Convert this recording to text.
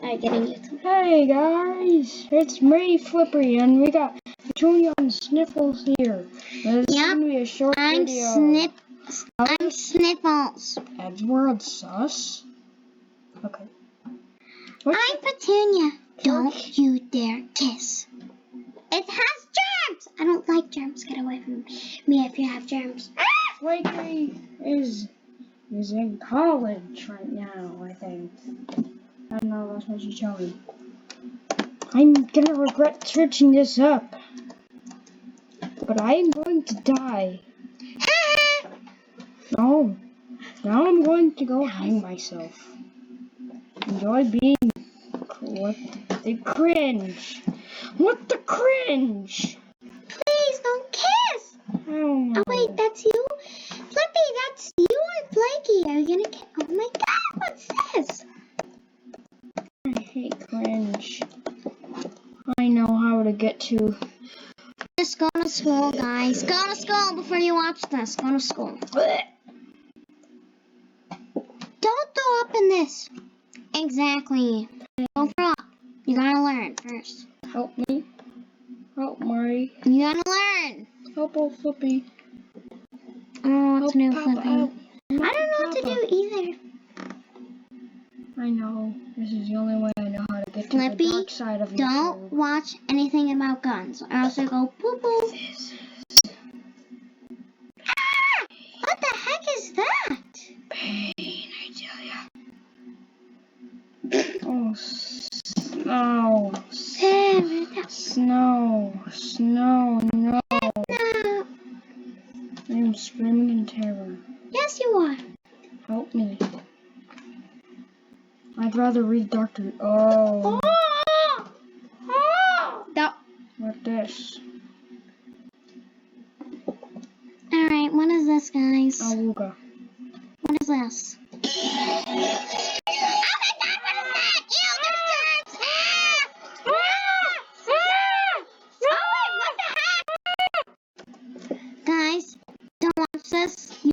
Alright, getting you. Hey guys, it's me, Flippy, and we got petunia and sniffles here. This is gonna be a short video. I'm Sniffles. Edward Sus. Okay. I'm Petunia. Don't you dare kiss. It has germs. I don't like germs. Get away from me if you have germs. Flaky is in college right now, I think. I don't know, that's what she told me. I'm gonna regret searching this up. But I am going to die. No. Now I'm going to go hang myself. Enjoy being... What the cringe? What the cringe? Please don't kiss. Oh wait, that's you? Flippy, that's you and Flaky. Are you gonna kiss? Oh my god, what's this? I hate cringe. I know how to get to... Just go to school, guys. Go to school before you watch this. Go to school. Don't throw up in this. Exactly. Don't throw up. You gotta learn first. Help me. Help Murray. You gotta learn. Help old Flippy. I don't know what to do, Papa, Flippy. help. I don't know what to do either. I know. This is the only way I know how to get to Flippy, the dark side of YouTube. Don't watch anything about guns, or else you'll go poo-poo. Ah! What the heck is that? Pain, I tell ya. Oh, snow. Snow, no. I am screaming in terror. Yes, you are. Help me. I'd rather read Dr. Oh. No. What this? Alright, what is this, guys? Awooga. What is this? Oh my god, what is that? Ew, there's germs! Oh, what the heck? Guys, don't watch this.